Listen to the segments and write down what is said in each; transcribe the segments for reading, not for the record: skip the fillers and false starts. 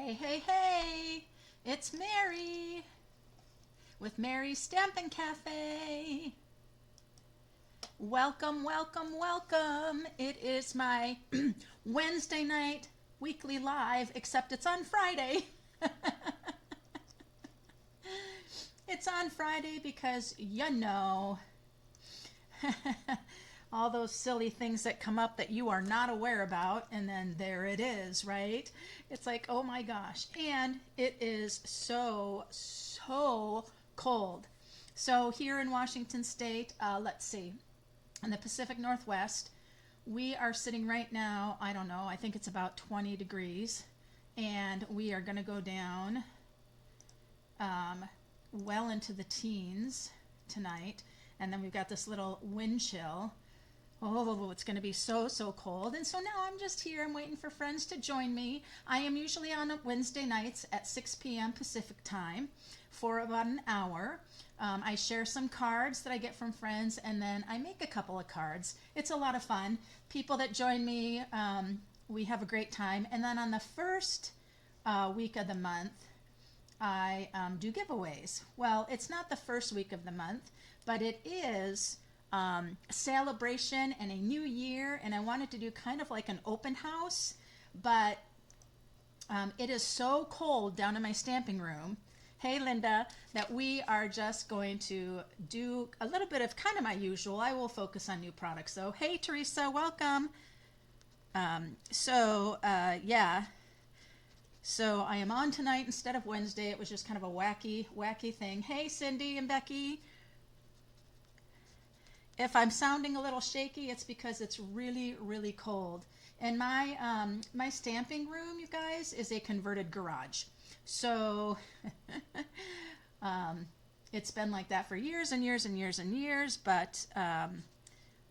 Hey, hey, hey! It's Mary with Mary's Stampin' Cafe. Welcome, welcome, welcome. It is my Wednesday night weekly live, except it's on Friday. It's on Friday because, all those silly things that come up that you are not aware about, and then there it is, right? It's like, oh my gosh. And it is so cold. So here in Washington State, let's see, in the Pacific Northwest, we are sitting right now, I don't know, I think it's about 20 degrees, and we are going to go down well into the teens tonight. And then we've got this little wind chill. Oh, it's going to be so cold. And so now I'm just here. I'm waiting for friends to join me. I am usually on Wednesday nights at 6 p.m. Pacific time for about an hour. I share some cards that I get from friends, and then I make a couple of cards. It's a lot of fun. People that join me, we have a great time. And then on the first week of the month, I do giveaways. Well, it's not the first week of the month, but it is Saleabration and a new year, and I wanted to do kind of like an open house, but it is so cold down in my stamping room, hey Linda, that we are just going to do a little bit of kind of my usual. I will focus on new products though. Hey Teresa, welcome. Yeah. So I am on tonight instead of Wednesday. It was just kind of a wacky thing. Hey Cindy and Becky. If I'm sounding a little shaky, it's because it's really cold. And my stamping room, you guys, is a converted garage. So it's been like that for years and years. But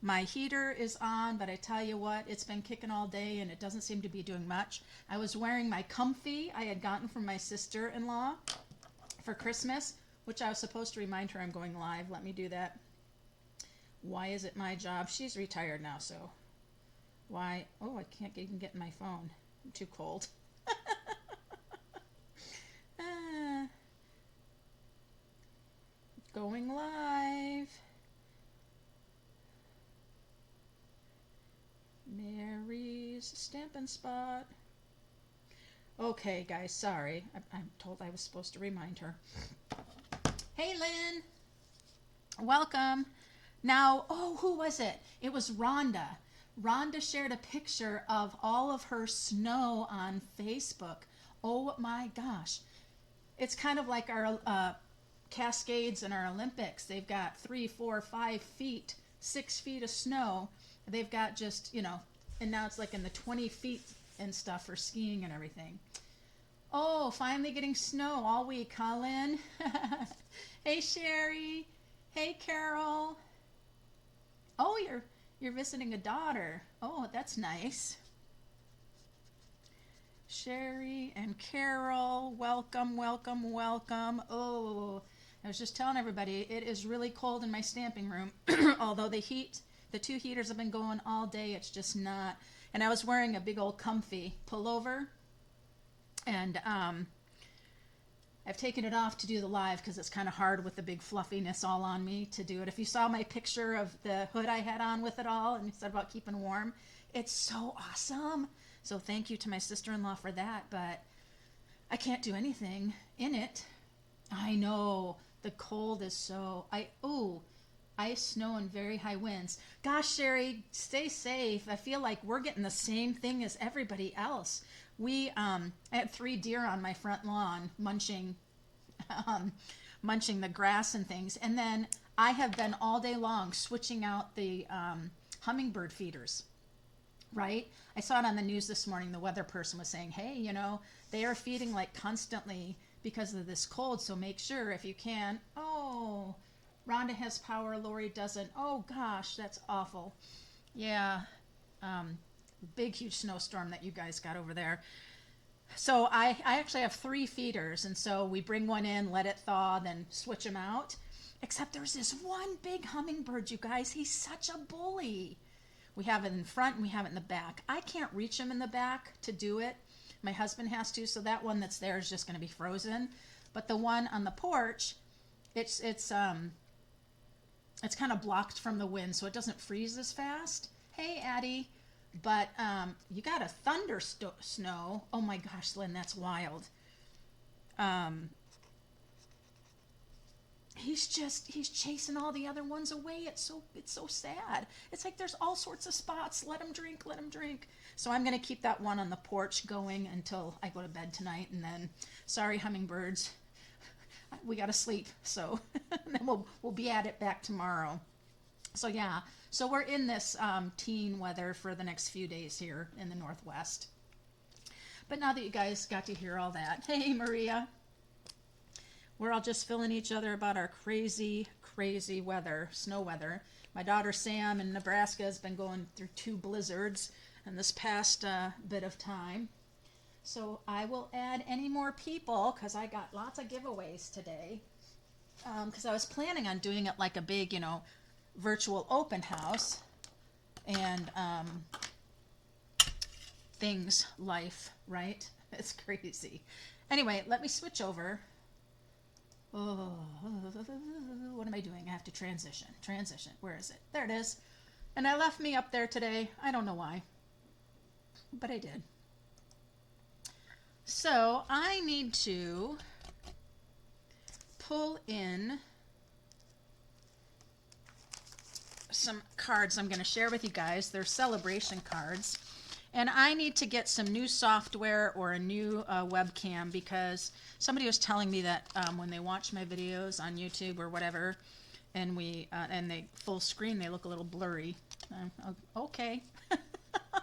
my heater is on. But I tell you what, it's been kicking all day, and it doesn't seem to be doing much. I was wearing my comfy I had gotten from my sister-in-law for Christmas, which I was supposed to remind her I'm going live. Let me do that. Why is it my job? She's retired now, so why? Oh, I can't even get in my phone. I'm too cold. Going live. Mary's Stampin' Spot. Okay, guys, sorry. I'm told I was supposed to remind her. Hey, Lynn. Welcome. Now, who was it? It was Rhonda. Rhonda shared a picture of all of her snow on Facebook. Oh my gosh. It's kind of like our Cascades and our Olympics. They've got 3, 4, 5 feet, 6 feet of snow. They've got just, and now it's like in the 20 feet and stuff for skiing and everything. Oh, finally getting snow all week, huh, Lynn? Hey, Sherry. Hey, Carol. Oh, you're visiting a daughter. Oh, that's nice. Sherry and Carol, welcome. Oh, I was just telling everybody, it is really cold in my stamping room. Although the two heaters have been going all day, it's just not. And I was wearing a big old comfy pullover, and I've taken it off to do the live because it's kind of hard with the big fluffiness all on me to do it. If you saw my picture of the hood I had on with it all and you said about keeping warm, it's so awesome. So thank you to my sister-in-law for that, but I can't do anything in it. I know, the cold is so, ice, snow, and very high winds. Gosh, Sherry, stay safe. I feel like we're getting the same thing as everybody else. I had 3 deer on my front lawn munching the grass and things. And then I have been all day long switching out the hummingbird feeders, right? I saw it on the news this morning. The weather person was saying, hey, they are feeding like constantly because of this cold. So make sure if you can. Oh, Rhonda has power. Lori doesn't. Oh, gosh, that's awful. Yeah. Big, huge snowstorm that you guys got over there. So I actually have 3 feeders, and so we bring one in, let it thaw, then switch them out. Except there's this one big hummingbird, you guys. He's such a bully. We have it in front and we have it in the back. I can't reach him in the back to do it. my husband has to, so that one that's there is just going to be frozen. But the one on the porch, it's kind of blocked from the wind, so it doesn't freeze as fast. Hey, Addie. But you got a thunder snow. Oh my gosh, Lynn, that's wild. He's chasing all the other ones away. It's so sad. It's like there's all sorts of spots. Let him drink, let him drink. So I'm gonna keep that one on the porch going until I go to bed tonight, and then sorry hummingbirds, we gotta sleep. So then we'll be at it back tomorrow. So yeah, so we're in this teen weather for the next few days here in the Northwest. But now that you guys got to hear all that, hey Maria, we're all just filling each other about our crazy, crazy weather, snow weather. My daughter Sam in Nebraska has been going through 2 blizzards in this past bit of time. So I will add any more people because I got lots of giveaways today. Because I was planning on doing it like a big, virtual open house and life, right? It's crazy. Anyway, let me switch over. Oh, what am I doing? I have to transition. Where is it? There it is. And I left me up there today. I don't know why, but I did. So I need to pull in some cards I'm going to share with you guys. They're Saleabration cards. And I need to get some new software or a new webcam because somebody was telling me that when they watch my videos on YouTube or whatever, and they full screen, they look a little blurry. Okay,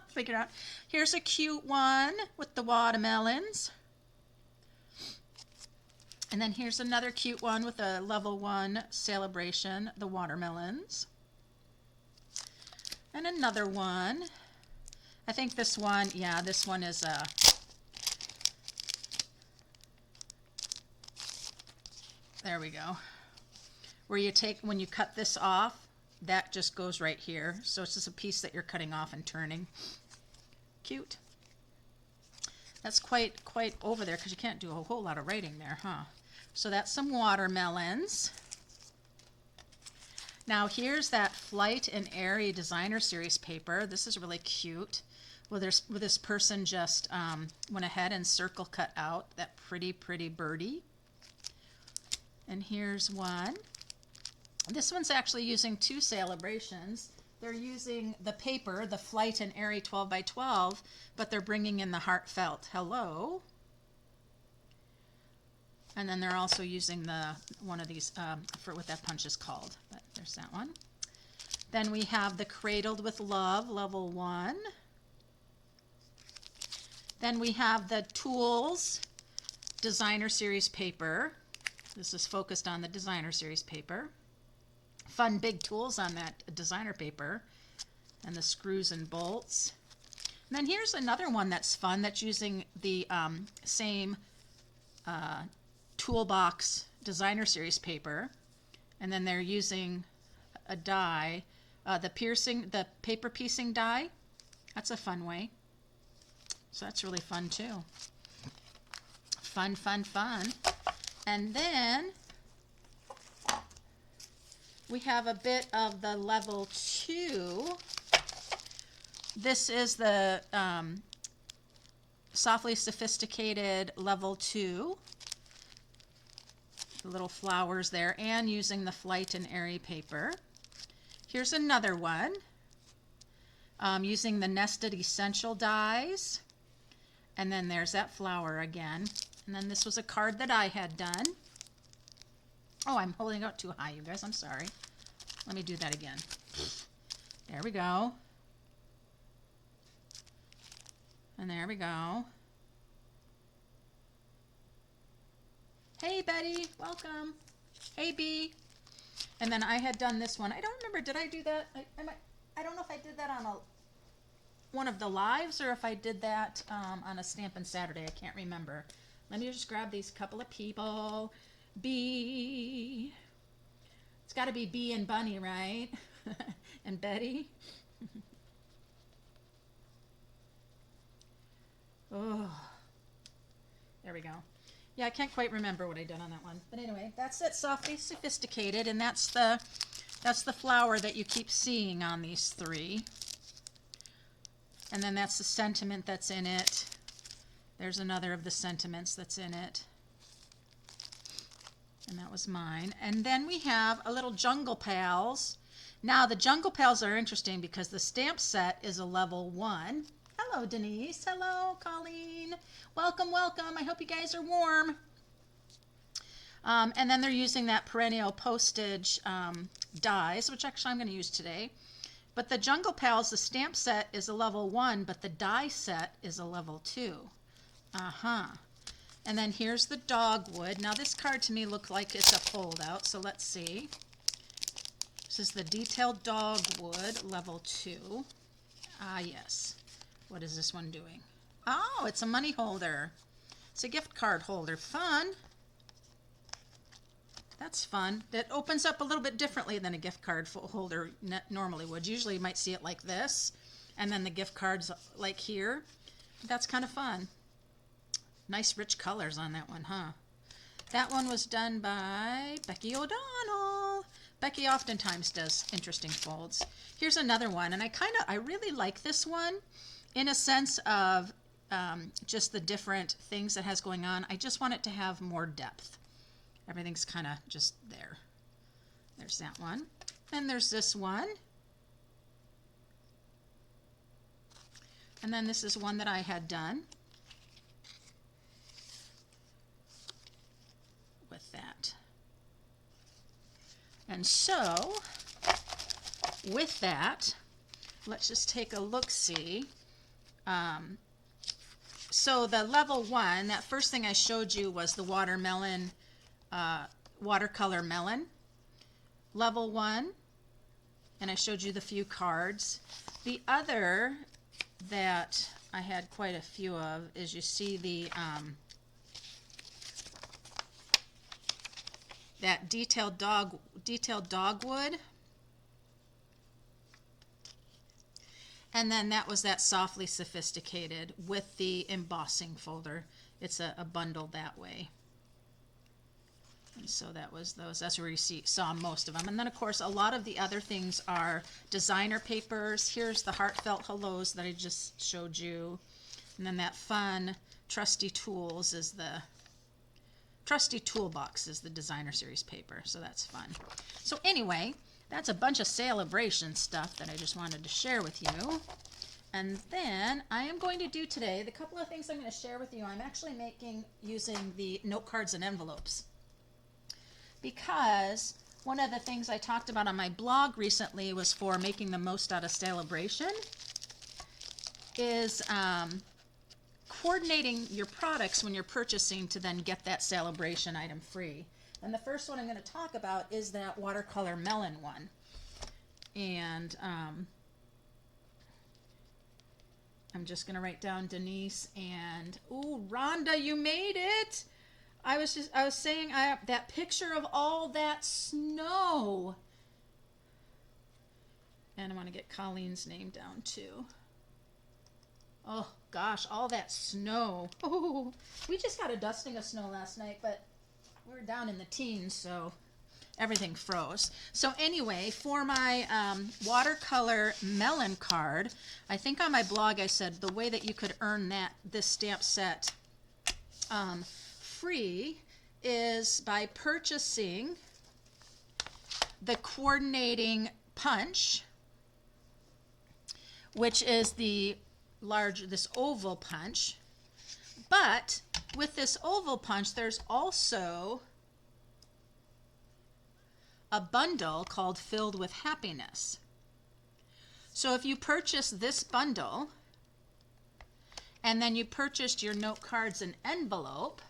figure it out. Here's a cute one with the watermelons. And then here's another cute one with a level 1 Saleabration, the watermelons. And another one. I think this one, yeah, this one is there we go. Where when you cut this off, that just goes right here. So it's just a piece that you're cutting off and turning. Cute. That's quite over there because you can't do a whole lot of writing there, huh? So that's some watermelons. Now here's that Flight and Airy Designer Series paper. This is really cute. Well, this person just went ahead and circle cut out that pretty birdie. And here's one. This one's actually using 2 Saleabrations. They're using the paper, the Flight and Airy 12 by 12, but they're bringing in the heartfelt hello. And then they're also using one of these for what that punch is called. But there's that one. Then we have the Cradled with Love, level 1. Then we have the Tools Designer Series paper. This is focused on the Designer Series paper. Fun big tools on that designer paper. And the screws and bolts. And then here's another one that's fun that's using the same Toolbox Designer Series paper. And then they're using a die, the paper piecing die. That's a fun way. So that's really fun too. Fun. And then we have a bit of the level 2. This is the Softly Sophisticated level 2. The little flowers there, and using the Flight and Airy paper. Here's another one. Using the Nested Essential dies. And then there's that flower again. And then this was a card that I had done. Oh, I'm holding it up too high, you guys. I'm sorry. Let me do that again. There we go. And there we go. Hey, Betty. Welcome. Hey, B. And then I had done this one. I don't remember. Did I do that? I don't know if I did that on one of the lives or if I did that on a Stampin' Saturday. I can't remember. Let me just grab these couple of people. B. It's got to be B and Bunny, right? And Betty. Oh, There we go. Yeah, I can't quite remember what I did on that one. But anyway, that's it, Softly Sophisticated, and that's the flower that you keep seeing on these three. And then that's the sentiment that's in it. There's another of the sentiments that's in it. And that was mine. And then we have a little Jungle Pals. Now the Jungle Pals are interesting because the stamp set is a level 1. Hello, Denise. Hello, Colleen. Welcome, welcome. I hope you guys are warm. And then they're using that perennial postage dies, which actually I'm going to use today. But the Jungle Pals, the stamp set is a level 1, but the die set is a level 2. And then here's the Dogwood. Now this card to me looked like it's a fold out, so let's see. This is the Detailed Dogwood, level 2. Ah, yes. What is this one doing? Oh, it's a money holder. It's a gift card holder. Fun. That's fun. That opens up a little bit differently than a gift card holder normally would. Usually you might see it like this, and then the gift cards like here. That's kind of fun. Nice rich colors on that one, huh? That one was done by Becky O'Donnell. Becky oftentimes does interesting folds. Here's another one, and I really like this one in a sense of just the different things that has going on. I just want it to have more depth. Everything's kind of just there. There's that one. And there's this one. And then this is one that I had done with that. And so, with that, let's just take a look-see. So the level 1, that first thing I showed you was the Watercolor Melon, level 1, and I showed you the few cards. The other that I had quite a few of is, you see the that detailed dogwood, and then that was that Softly Sophisticated with the embossing folder. It's a bundle that way. And so that was those. That's where you saw most of them. And then, of course, a lot of the other things are designer papers. Here's the Heartfelt Hellos that I just showed you. And then that fun Trusty Toolbox is the designer series paper. So that's fun. So anyway, that's a bunch of Saleabration stuff that I just wanted to share with you. And then I am going to do today, the couple of things I'm going to share with you, I'm actually using the Notecards and Envelopes. Because one of the things I talked about on my blog recently was for making the most out of Saleabration is coordinating your products when you're purchasing to then get that Saleabration item free. And the first one I'm going to talk about is that Watercolor Melon one. And I'm just going to write down Denise and, ooh, Rhonda, you made it! I was saying that picture of all that snow. And I want to get Colleen's name down too. Oh gosh, all that snow. Oh, we just got a dusting of snow last night, but we were down in the teens, so everything froze. So anyway, for my Watercolor Melon card, I think on my blog I said the way that you could earn this stamp set free is by purchasing the coordinating punch, which is this oval punch. But with this oval punch, there's also a bundle called Filled with Happiness. So if you purchase this bundle and then you purchased your note cards and envelope,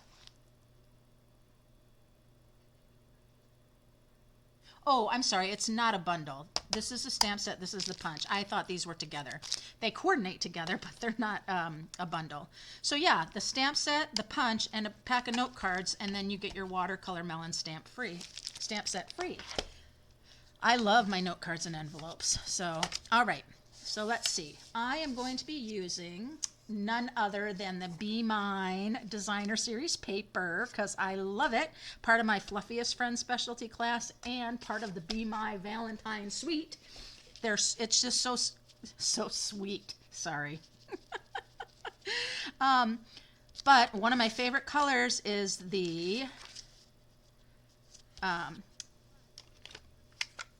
oh, I'm sorry, it's not a bundle. This is a stamp set, this is the punch. I thought these were together. They coordinate together, but they're not a bundle. So yeah, the stamp set, the punch, and a pack of note cards, and then you get your Watercolor Melon stamp set free. I love my note cards and envelopes. So, all right, so let's see. I am going to be using none other than the Be Mine Designer Series paper, because I love it. Part of my Fluffiest Friends specialty class and part of the Be My Valentine Suite. It's just so sweet. Sorry. But one of my favorite colors is the,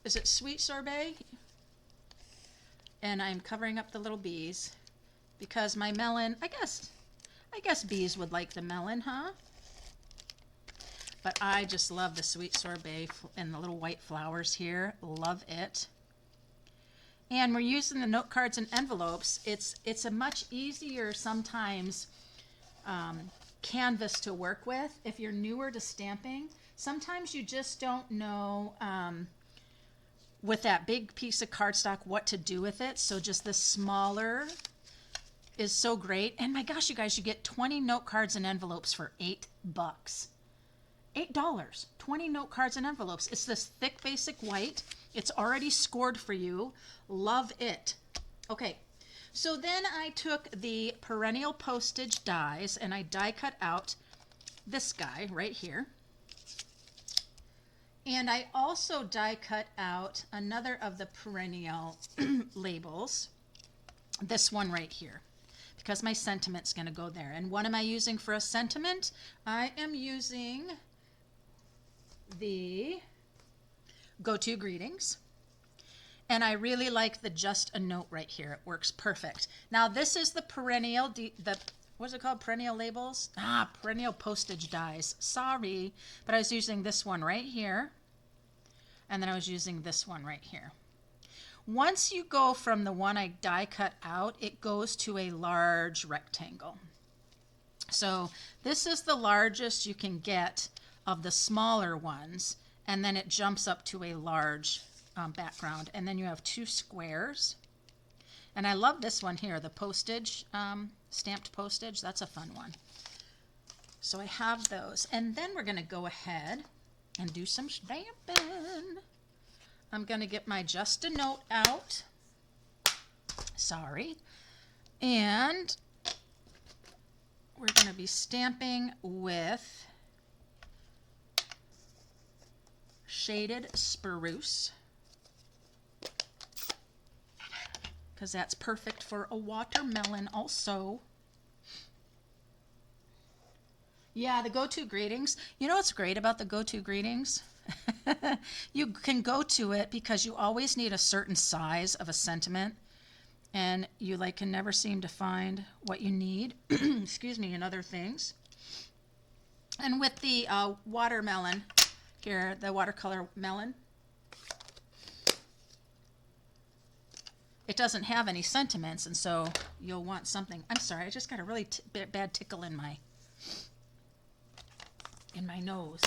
is it Sweet Sorbet? And I'm covering up the little bees because my melon, I guess bees would like the melon, huh? But I just love the Sweet Sorbet and the little white flowers here. Love it. And we're using the note cards and envelopes. It's a much easier sometimes canvas to work with if you're newer to stamping. Sometimes you just don't know with that big piece of cardstock what to do with it. So just the smaller is so great. And my gosh, you guys, you get 20 note cards and envelopes for $8. $8. 20 note cards and envelopes. It's this thick basic white. It's already scored for you. Love it. Okay, so then I took the perennial postage dies and I die cut out this guy right here. And I also die cut out another of the perennial labels, this one right here, because my sentiment's going to go there. And what am I using for a sentiment? I am using the Go To Greetings. And I really like the Just a Note right here. It works perfect. Now this is the perennial, what's it called? Perennial labels? Perennial postage dies. Sorry, but I was using this one right here. And then I was using this one right here. Once you go from the one I die cut out, it goes to a large rectangle. So this is the largest you can get of the smaller ones. And then it jumps up to a large background. And then you have two squares. And I love this one here, the postage, stamped postage. That's a fun one. So I have those. And then we're going to go ahead and do some stamping. I'm going to get my Just a Note out. Sorry. And we're going to be stamping with Shaded Spruce, because that's perfect for a watermelon also. Yeah, the Go To Greetings. You know what's great about the Go To Greetings? You can go to it because you always need a certain size of a sentiment, and you can never seem to find what you need. Excuse me, and other things. And with the watermelon here, the watercolor melon, it doesn't have any sentiments, and so you'll want something. I'm sorry, I just got a really bad tickle in my nose.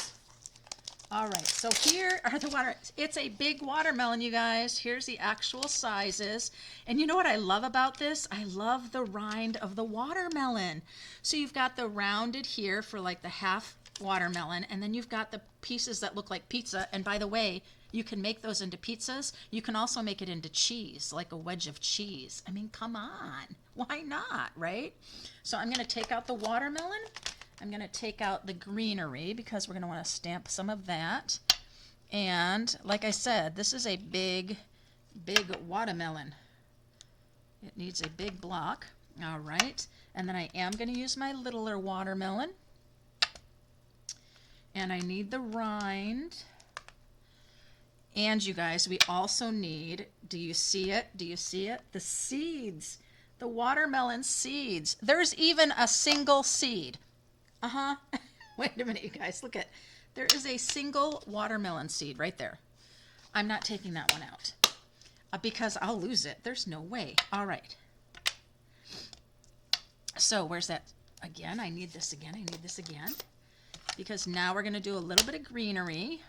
All right, so here are the it's a big watermelon, you guys. Here's the actual sizes. And you know what I love about this? I love the rind of the watermelon. So you've got the rounded here for like the half watermelon, and then you've got the pieces that look like pizza. And by the way, you can make those into pizzas. You can also make it into cheese, like a wedge of cheese. I mean, come on. Why not, right? So I'm going to take out the watermelon. I'm going to take out the greenery because we're going to want to stamp some of that. And like I said, this is a big, big watermelon. It needs a big block. All right. And then I am going to use my littler watermelon. And I need the rind. And you guys, we also need, do you see it? Do you see it? The seeds, the watermelon seeds. There's even a single seed. Wait a minute, you guys, look at, there is a single watermelon seed right there. I'm not taking that one out because I'll lose it. There's no way. All right. So where's that? Again, I need this again. I need this again. Because now we're going to do a little bit of greenery.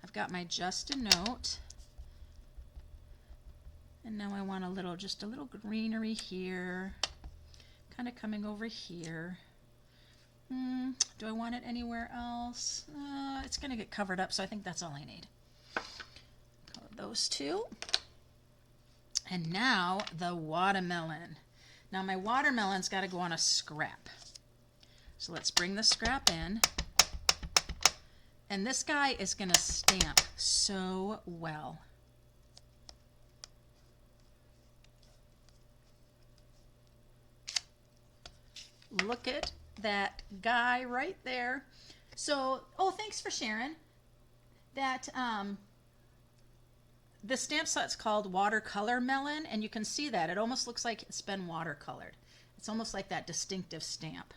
I've got my Just a Note. And now I want just a little greenery here. Kind of coming over here. Do I want it anywhere else? It's going to get covered up, so I think that's all I need. Those two. And now the watermelon. Now my watermelon's got to go on a scrap. So let's bring the scrap in. And this guy is going to stamp so well. Look at that guy right there. So, oh, thanks for sharing. That the stamp set's called Watercolor Melon, and you can see that. It almost looks like it's been watercolored. It's almost like that distinctive stamp.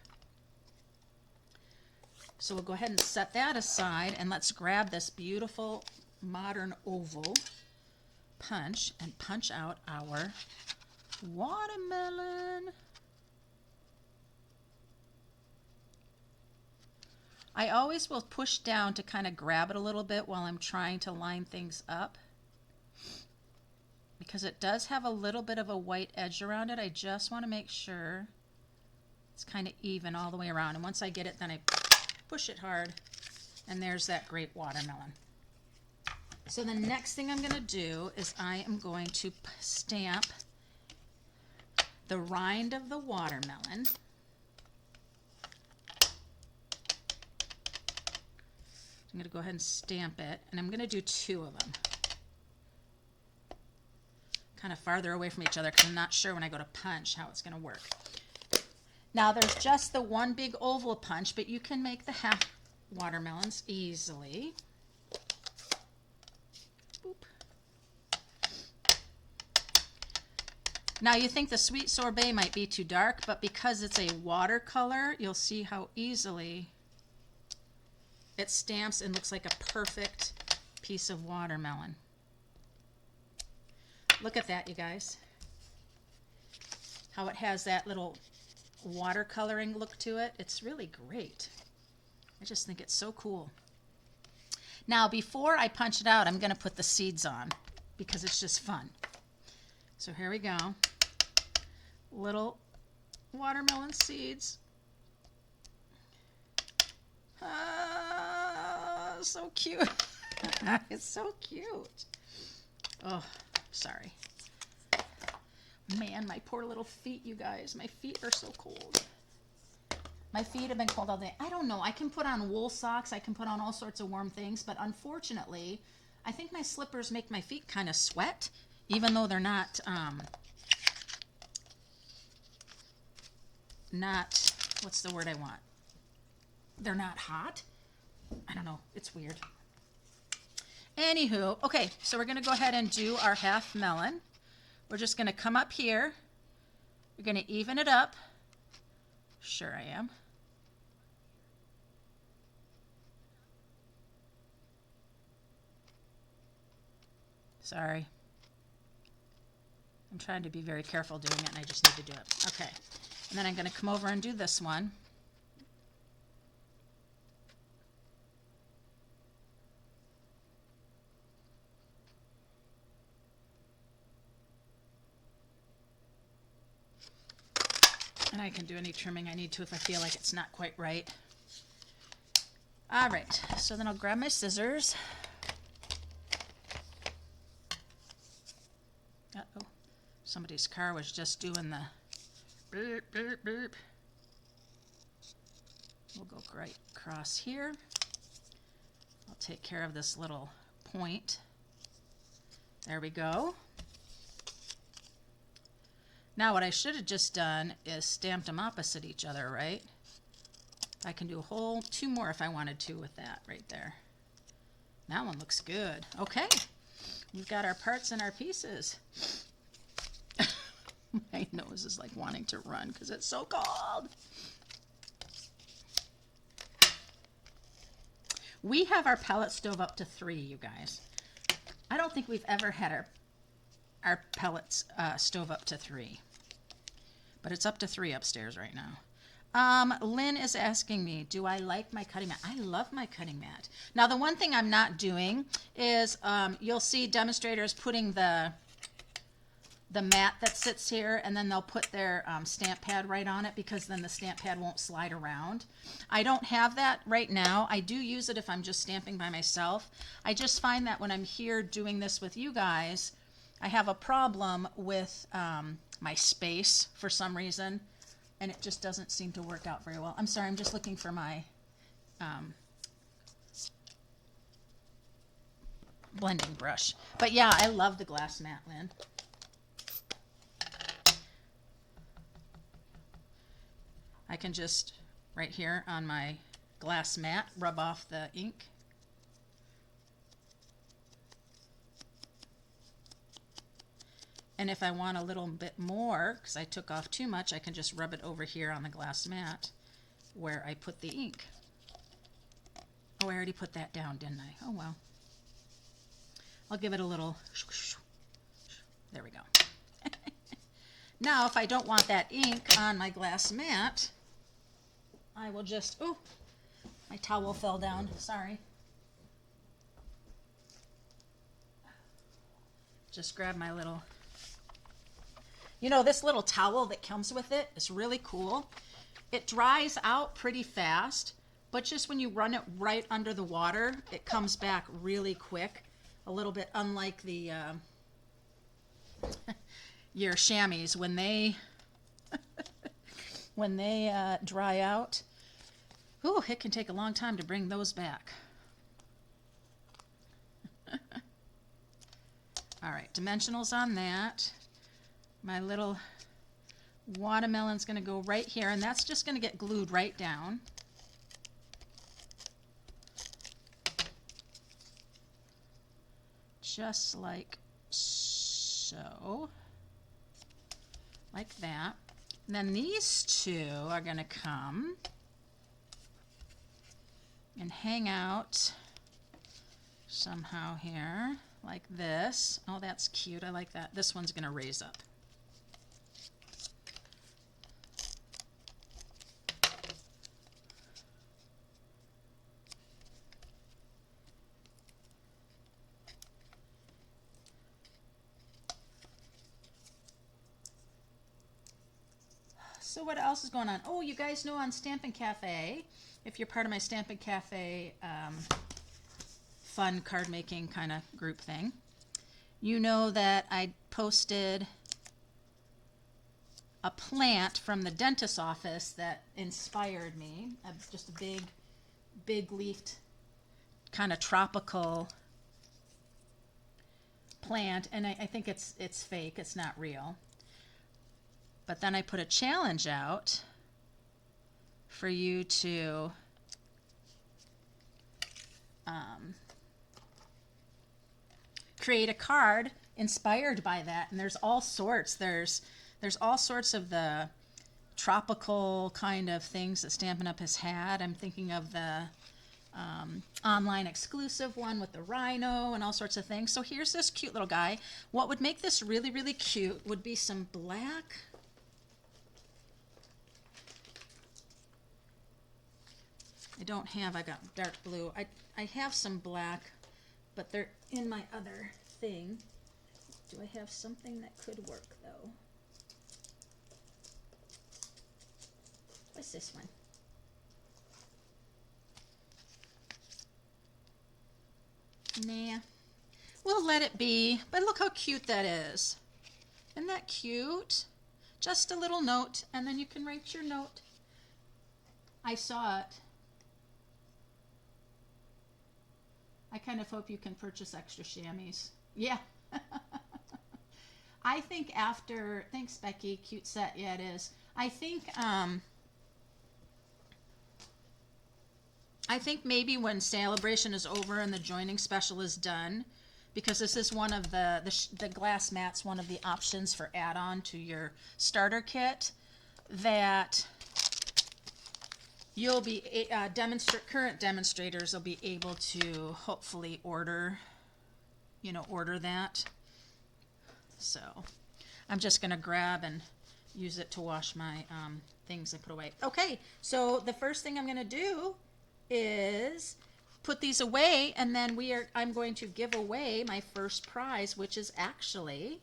So we'll go ahead and set that aside, and let's grab this beautiful modern oval punch and punch out our watermelon. I always will push down to kind of grab it a little bit while I'm trying to line things up, because it does have a little bit of a white edge around it. I just want to make sure it's kind of even all the way around, and once I get it, then I push it hard, and there's that great watermelon. So the next thing I'm going to do is I am going to stamp the rind of the watermelon. I'm going to go ahead and stamp it, and I'm going to do 2 of them. Kind of farther away from each other because I'm not sure when I go to punch how it's going to work. Now there's just the one big oval punch, but you can make the half watermelons easily. Boop. Now you think the sweet sorbet might be too dark, but because it's a watercolor, you'll see how easily it stamps and looks like a perfect piece of watermelon. Look at that, you guys. How it has that little watercoloring look to it. It's really great. I just think it's so cool. Now, before I punch it out, I'm going to put the seeds on because it's just fun. So here we go. Little watermelon seeds. So cute. It's so cute. Oh, sorry. Man, my poor little feet, you guys. My feet are so cold. My feet have been cold all day. I don't know. I can put on wool socks. I can put on all sorts of warm things. But unfortunately, I think my slippers make my feet kind of sweat, even though they're not, what's the word I want? They're not hot. I don't know. It's weird. Anywho, okay, so we're going to go ahead and do our half melon. We're just going to come up here. We're going to even it up. Sure I am. Sorry. I'm trying to be very careful doing it, and I just need to do it. Okay. And then I'm going to come over and do this one. And I can do any trimming I need to if I feel like it's not quite right. All right, so then I'll grab my scissors. Uh-oh, somebody's car was just doing the beep, beep, beep. We'll go right across here. I'll take care of this little point. There we go. Now what I should have just done is stamped them opposite each other, right? I can do a whole 2 more if I wanted to with that right there. That one looks good. Okay, we've got our parts and our pieces. My nose is like wanting to run because it's so cold. We have our pellet stove up to 3, you guys. I don't think we've ever had our pellets stove up to 3. But it's up to 3 upstairs right now. Lynn is asking me, do I like my cutting mat? I love my cutting mat. Now, the one thing I'm not doing is you'll see demonstrators putting the mat that sits here, and then they'll put their stamp pad right on it because then the stamp pad won't slide around. I don't have that right now. I do use it if I'm just stamping by myself. I just find that when I'm here doing this with you guys, I have a problem with my space for some reason, and it just doesn't seem to work out very well. I'm sorry, I'm just looking for my blending brush. But yeah, I love the glass mat, Lynn. I can just, right here on my glass mat, rub off the ink. And if I want a little bit more, because I took off too much, I can just rub it over here on the glass mat where I put the ink. Oh, I already put that down, didn't I? Oh, well. I'll give it a little, there we go. Now, if I don't want that ink on my glass mat, I will just, oh, my towel fell down, sorry. Just grab my little, you know, this little towel that comes with it is really cool. It dries out pretty fast, but just when you run it right under the water, it comes back really quick. A little bit unlike the your chamois when they dry out. Ooh, it can take a long time to bring those back. All right, dimensionals on that. My little watermelon's going to go right here, and that's just going to get glued right down. Just like so, like that. And then these two are going to come and hang out somehow here, like this. Oh, that's cute. I like that. This one's going to raise up. So what else is going on? Oh, you guys know on Stampin' Cafe, if you're part of my Stampin' Cafe fun card making kind of group thing, you know that I posted a plant from the dentist's office that inspired me. Just a big leafed kind of tropical plant, and I think it's fake, it's not real. But then I put a challenge out for you to create a card inspired by that. And there's all sorts. There's all sorts of the tropical kind of things that Stampin' Up! Has had. I'm thinking of the online exclusive one with the rhino and all sorts of things. So here's this cute little guy. What would make this really, really cute would be some black. I got dark blue. I have some black, but they're in my other thing. Do I have something that could work though? What's this one? Nah, we'll let it be, but look how cute that is. Isn't that cute? Just a little note, and then you can write your note. I saw it. I kind of hope you can purchase extra chamois. Yeah. I think after, thanks Becky, cute set, yeah it is. I think maybe when Saleabration is over and the joining special is done, because this is one of the glass mats, one of the options for add-on to your starter kit, that you'll be current demonstrators will be able to hopefully order that. So I'm just going to grab and use it to wash my things I put away. Okay, so the first thing I'm going to do is put these away, and then I'm going to give away my first prize, which is actually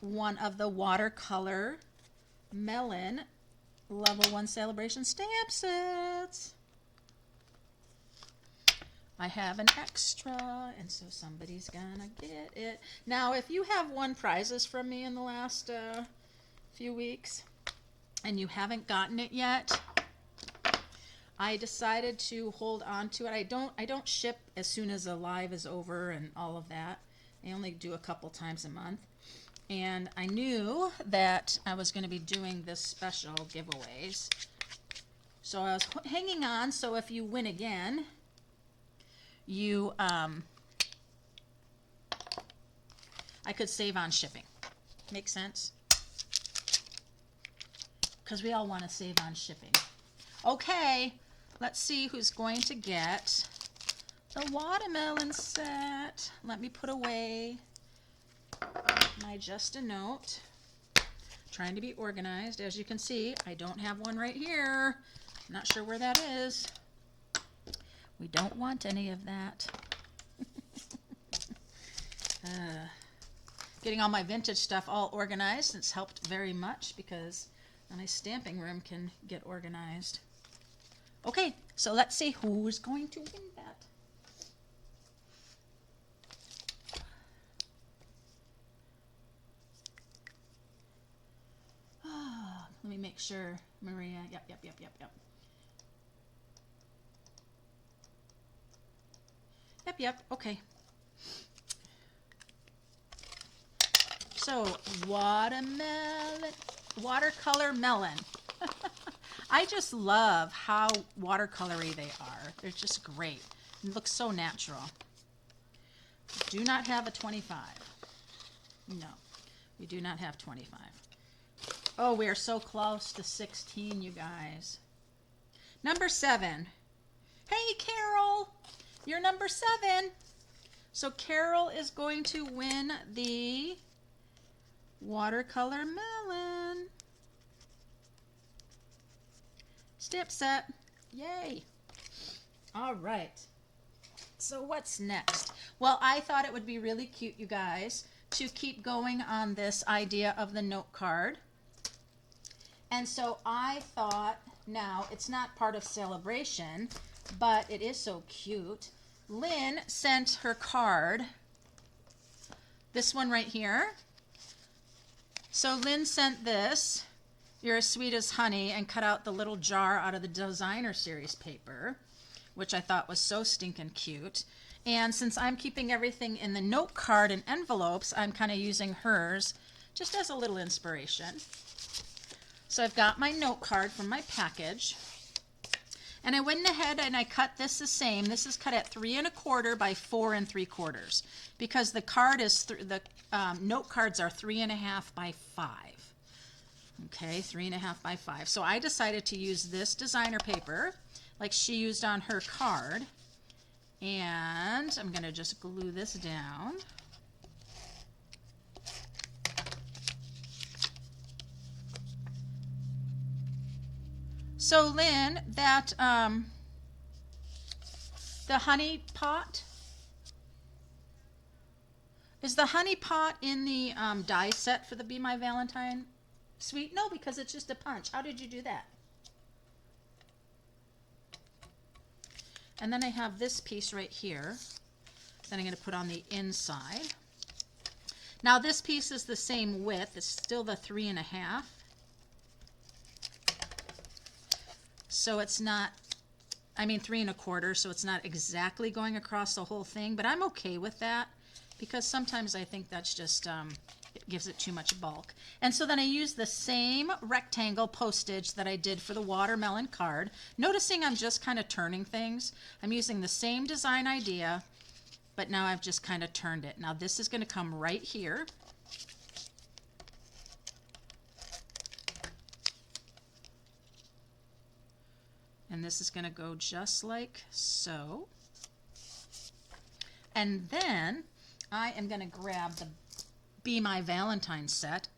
one of the Watercolor Melon Level 1 Saleabration stamp sets. I have an extra, and so somebody's gonna get it. Now, if you have won prizes from me in the last few weeks and you haven't gotten it yet, I decided to hold on to it. I don't ship as soon as a live is over and all of that. I only do a couple times a month. And I knew that I was going to be doing this special giveaways. So I was hanging on, so if you win again, you I could save on shipping. Make sense? Because we all want to save on shipping. Okay, let's see who's going to get the watermelon set. Let me put away my Just a Note. Trying to be organized. As you can see, I don't have one right here. I'm not sure where that is. We don't want any of that. Getting all my vintage stuff all organized, it's helped very much because my stamping room can get organized. Okay, so let's see who's going to win that. Let me make sure, Maria. Yep. Okay. So, watercolor melon. I just love how watercolory they are. They're just great. It looks so natural. Do not have a 25. No, we do not have 25. Oh, we are so close to 16, you guys. Number 7. Hey, Carol, you're number 7. So Carol is going to win the watercolor melon stamp set. Yay. All right. So what's next? Well, I thought it would be really cute, you guys, to keep going on this idea of the note card. And so I thought, now it's not part of Saleabration, but it is so cute. Lynn sent her card, this one right here. So Lynn sent this, You're as Sweet as Honey, and cut out the little jar out of the designer series paper, which I thought was so stinking cute. And since I'm keeping everything in the note card and envelopes, I'm kind of using hers just as a little inspiration. So I've got my note card from my package. And I went ahead and I cut this the same. This is cut at 3 1/4 by 4 3/4 because the card is note cards are 3 1/2 by 5. Okay, 3 1/2 by 5. So I decided to use this designer paper like she used on her card. And I'm going to just glue this down. So Lynn, that the honey pot, is the honey pot in the die set for the Be My Valentine suite? No, because it's just a punch. How did you do that? And then I have this piece right here that I'm going to put on the inside. Now this piece is the same width. It's still the 3 1/2. So it's not, 3 1/4, so it's not exactly going across the whole thing, but I'm okay with that because sometimes I think that's just, it gives it too much bulk. And so then I use the same rectangle postage that I did for the watermelon card. Noticing I'm just kind of turning things. I'm using the same design idea, but now I've just kind of turned it. Now this is going to come right here. And this is going to go just like so. And then I am going to grab the Be My Valentine set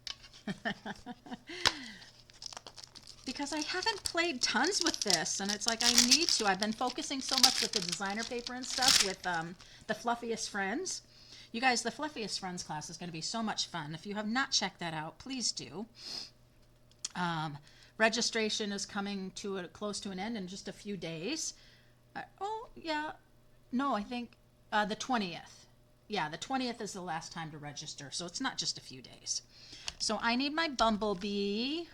because I haven't played tons with this, and it's like I need to. I've been focusing so much with the designer paper and stuff with the Fluffiest Friends. You guys, the Fluffiest Friends class is going to be so much fun. If you have not checked that out, please do. Registration is coming to close to an end in just a few days. Oh, yeah. No, I think the 20th. Yeah, the 20th is the last time to register, so it's not just a few days. So I need my bumblebee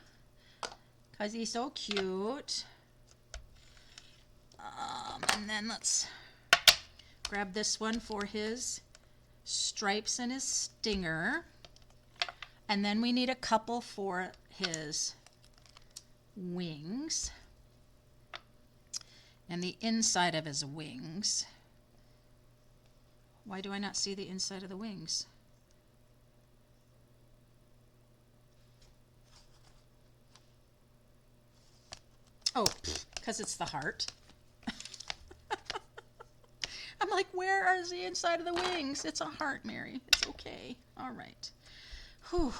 because he's so cute. And then let's grab this one for his stripes and his stinger. And then we need a couple for his wings and the inside of his wings. Why do I not see the inside of the wings? Oh, because it's the heart. I'm like, where is the inside of the wings? It's a heart, Mary. It's okay. All right. Whew.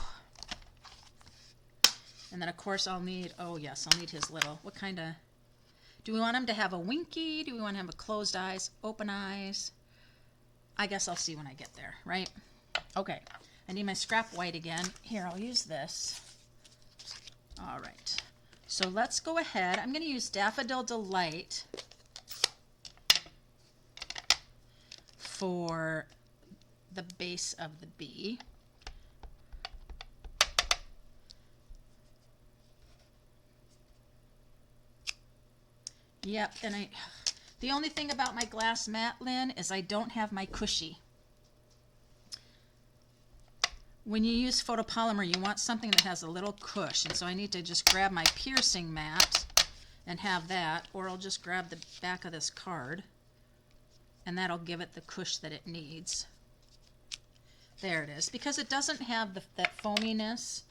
And then, of course, I'll need, oh, yes, I'll need his little, what kind of, do we want him to have a winky? Do we want him to have a closed eyes, open eyes? I guess I'll see when I get there, right? Okay. I need my scrap white again. Here, I'll use this. All right. So let's go ahead. I'm going to use Daffodil Delight for the base of the bee. Yep, and the only thing about my glass mat, Lynn, is I don't have my cushy. When you use photopolymer, you want something that has a little cush, and so I need to just grab my piercing mat and have that, or I'll just grab the back of this card, and that'll give it the cush that it needs. There it is, because it doesn't have that foaminess.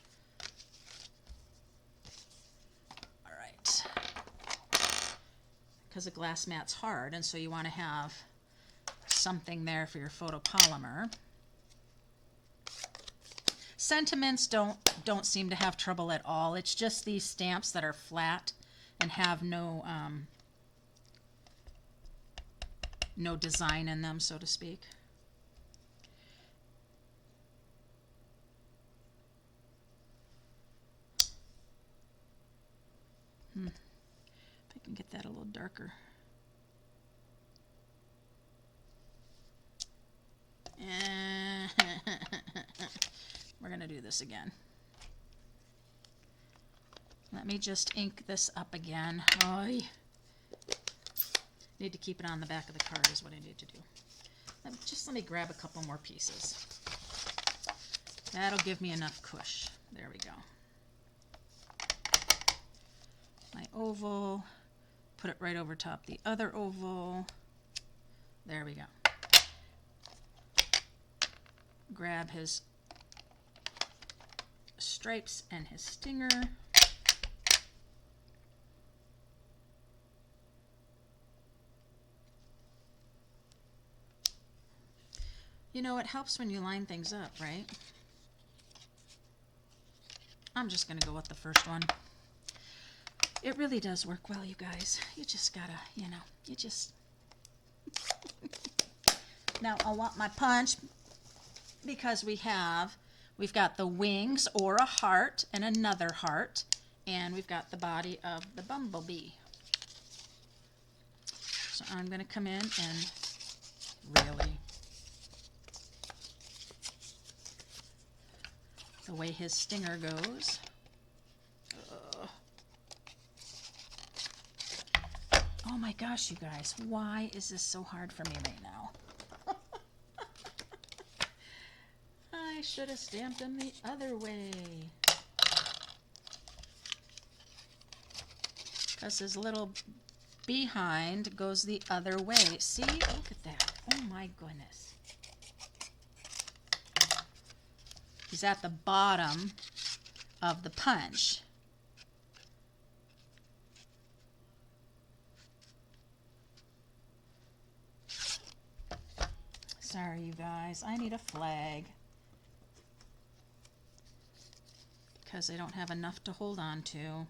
All right. Because a glass mat's hard, and so you want to have something there for your photopolymer. Sentiments don't seem to have trouble at all. It's just these stamps that are flat and have no no design in them, so to speak. If I can get that a little darker. We're going to do this again. Let me just ink this up again. Oy. Need to keep it on the back of the card is what I need to do. Let me grab a couple more pieces. That'll give me enough cush. There we go. My oval, put it right over top the other oval. There we go. Grab his stripes and his stinger. You know, it helps when you line things up, right? I'm just going to go with the first one. It really does work well, you guys. You just gotta, you know, you just... Now, I want my punch because we've got the wings or a heart and another heart, and we've got the body of the bumblebee. So I'm going to come in and really... the way his stinger goes. Oh my gosh, you guys, why is this so hard for me right now? I should have stamped them the other way. Because his little behind goes the other way. See? Look at that. Oh my goodness. He's at the bottom of the punch. Sorry, you guys. I need a flag. Because I don't have enough to hold on to.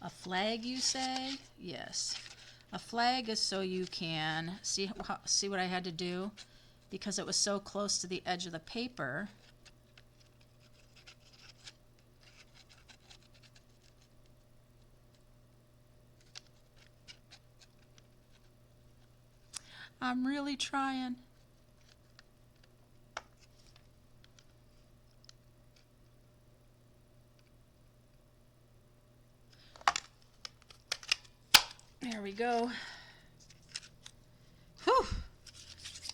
A flag, you say? Yes. A flag is so you can see what I had to do, because it was so close to the edge of the paper. I'm really trying. There we go. Whew.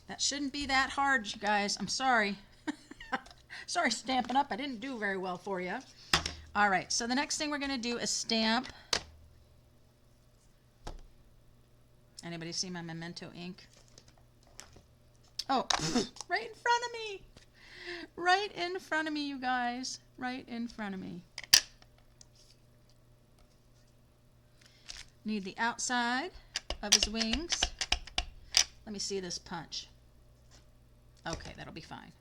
That shouldn't be that hard, you guys. I'm sorry. Sorry, Stampin' Up. I didn't do very well for you. All right, so the next thing we're going to do is stamp. Anybody see my Memento ink? Oh, right in front of me. Right in front of me, you guys. Right in front of me. Need the outside of his wings. Let me see this punch. Okay, that'll be fine.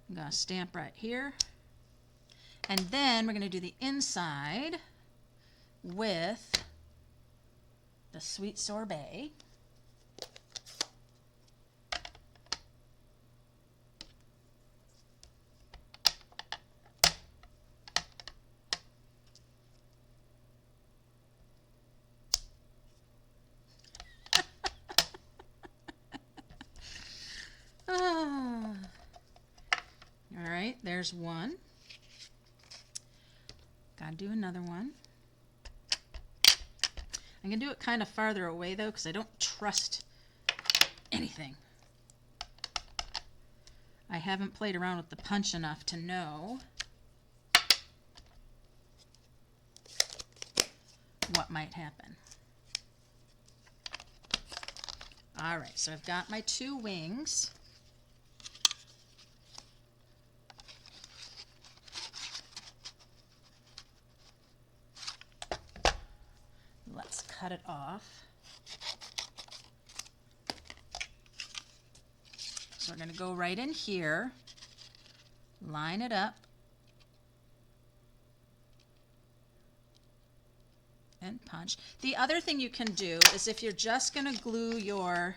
I'm going to stamp right here. And then we're going to do the inside with the Sweet Sorbet. All right, there's one. Gotta do another one. I'm gonna do it kind of farther away though, because I don't trust anything. I haven't played around with the punch enough to know what might happen. All right, so I've got my two wings. Let's cut it off. So we're going to go right in here, line it up, and punch. The other thing you can do is if you're just going to glue your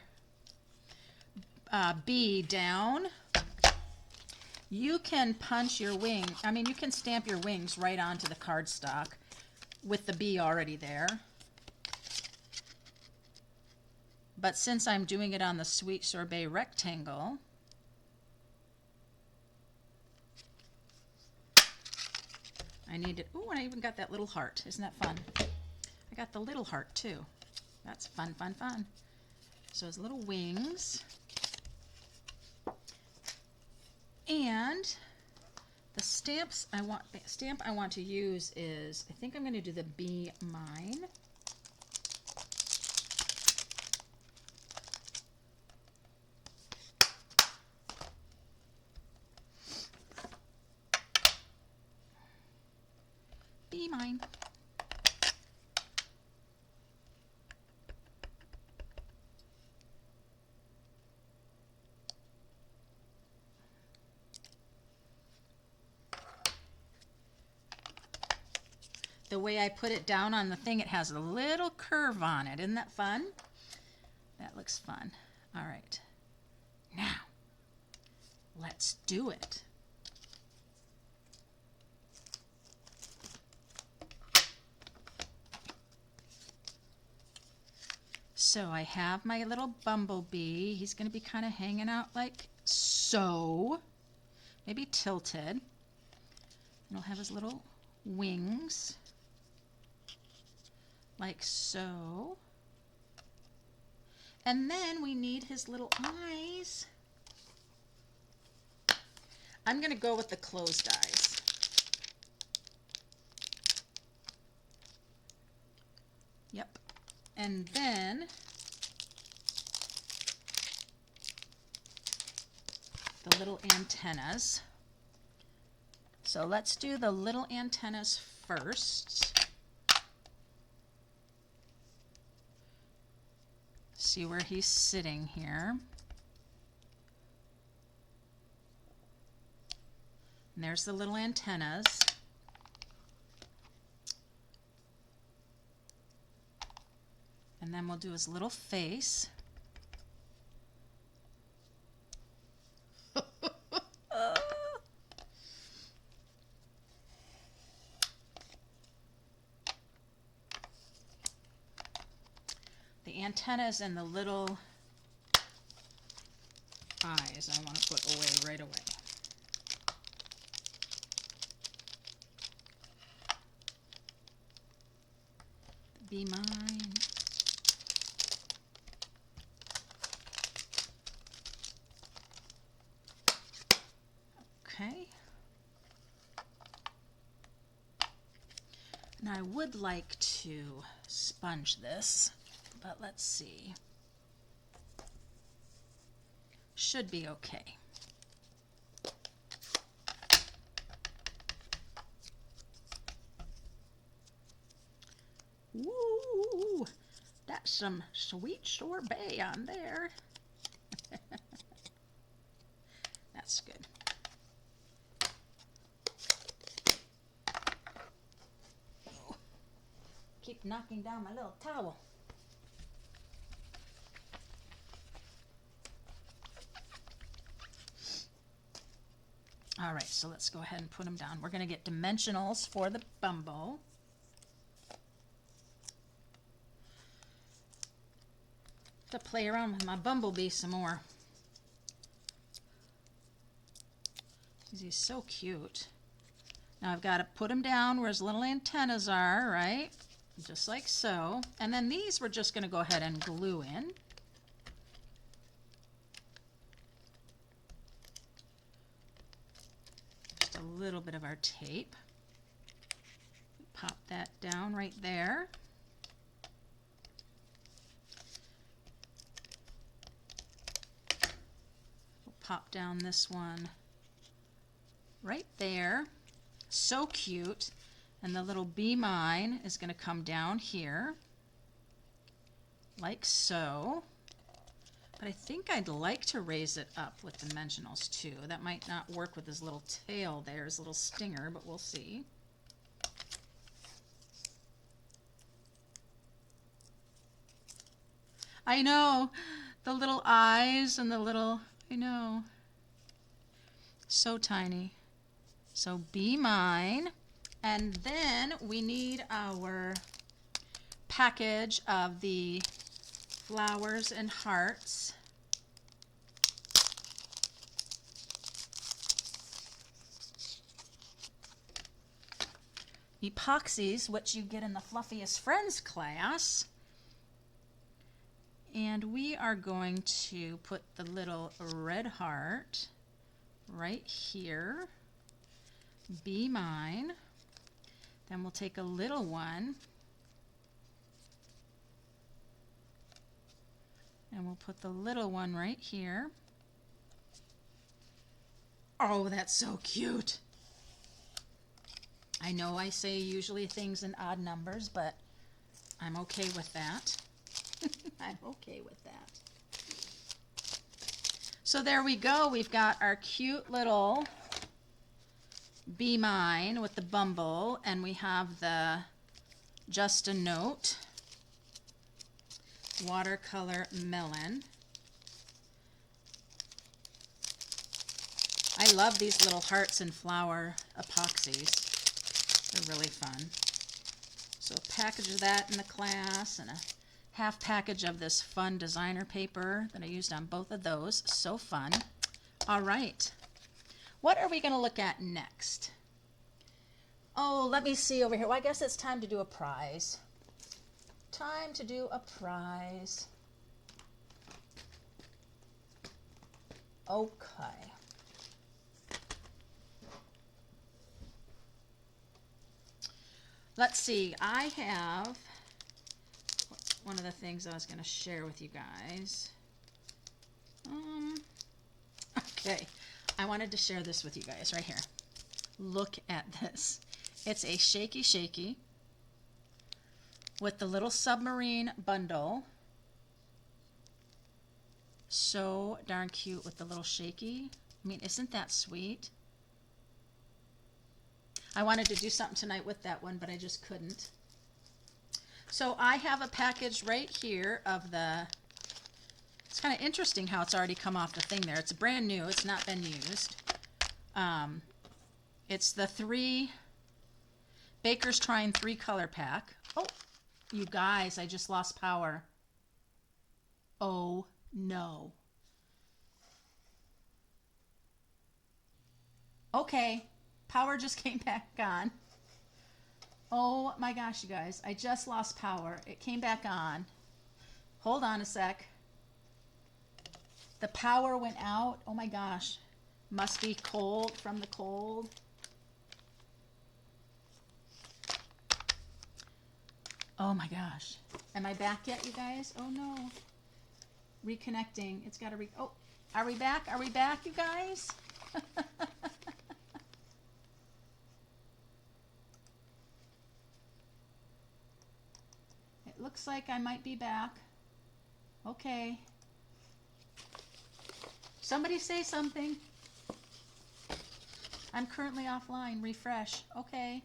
bee down, you can punch your wing. I mean, you can stamp your wings right onto the cardstock with the bee already there. But since I'm doing it on the Sweet Sorbet rectangle, I need it. Oh, and I even got that little heart. Isn't that fun? I got the little heart too. That's fun, fun, fun. So his little wings. And the stamp I want to use is, I think I'm going to do the Be Mine. Be Mine. The way I put it down on the thing, it has a little curve on it. Isn't that fun? That looks fun. All right. Now, let's do it. So I have my little bumblebee. He's going to be kind of hanging out like so. Maybe tilted. And he'll have his little wings. Like so. And then we need his little eyes. I'm going to go with the closed eyes. Yep. And then the little antennas. So let's do the little antennas first. See where he's sitting here. And there's the little antennas. And then we'll do his little face. The antennas and the little eyes I want to put away right away. Be mine. Okay. And I would like to sponge this, but let's see. Should be okay. Ooh, that's some sweet sorbet on there. That's good. Oh, keep knocking down my little towel. All right, so let's go ahead and put them down. We're going to get dimensionals for the bumbo. To play around with my bumblebee some more. He's so cute. Now I've got to put him down where his little antennas are, right? Just like so. And then these we're just going to go ahead and glue in. Just a little bit of our tape. Pop that down right there. Pop down this one right there. So cute. And the little Be Mine is going to come down here like so. But I think I'd like to raise it up with dimensionals too. That might not work with his little tail there, his little stinger, but we'll see. I know, the little eyes and the little, I know. So tiny. So Be Mine. And then we need our package of the flowers and hearts. Epoxies, which you get in the Fluffiest Friends class. And we are going to put the little red heart right here. Be Mine. Then we'll take a little one and we'll put the little one right here. Oh, that's so cute. I know I say usually things in odd numbers, but I'm okay with that. I'm okay with that. So there we go. We've got our cute little Be Mine with the bumble, and we have the Just a Note Watercolor Melon. I love these little hearts and flower epoxies. They're really fun. So a package of that in the class and a half package of this fun designer paper that I used on both of those. So fun. All right. What are we going to look at next? Oh, let me see over here. Well, I guess it's time to do a prize. Time to do a prize. Okay. Let's see. I have one of the things I was going to share with you guys. Okay. I wanted to share this with you guys right here. Look at this. It's a shaky shaky with the little submarine bundle. So darn cute with the little shaky. I mean, isn't that sweet? I wanted to do something tonight with that one, but I just couldn't. So I have a package right here of the, it's kind of interesting how it's already come off the thing there. It's brand new. It's not been used. It's the Baker's Trine 3-color pack. Oh, you guys, I just lost power. Oh no. Okay, power just came back on. Oh my gosh, you guys, I just lost power. It came back on. Hold on a sec. The power went out. Oh my gosh. Must be cold from the cold. Oh my gosh. Am I back yet, you guys? Oh no. Reconnecting. It's got to oh, are we back? Are we back, you guys? It looks like I might be back. Okay. Somebody say something. I'm currently offline. Refresh. Okay.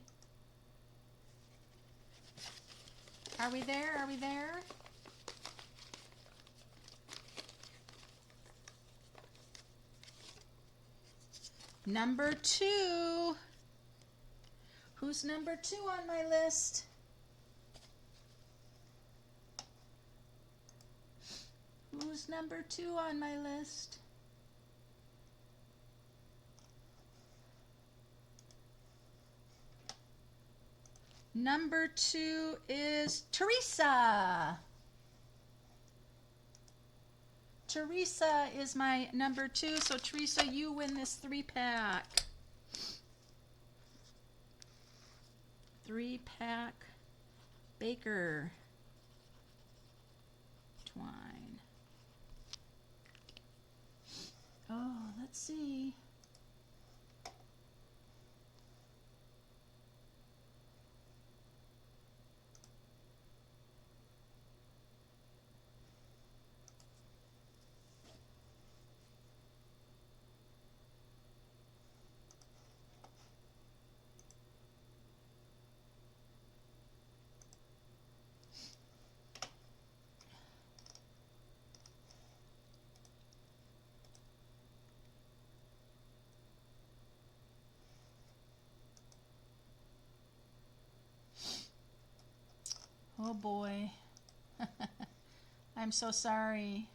Are we there? Are we there? Number 2. Who's number 2 on my list? Who's number 2 on my list? Number 2 is Teresa. Teresa is my number 2. So Teresa, you win this 3-pack. 3-pack Baker twine. Oh, let's see. Oh boy. I'm so sorry.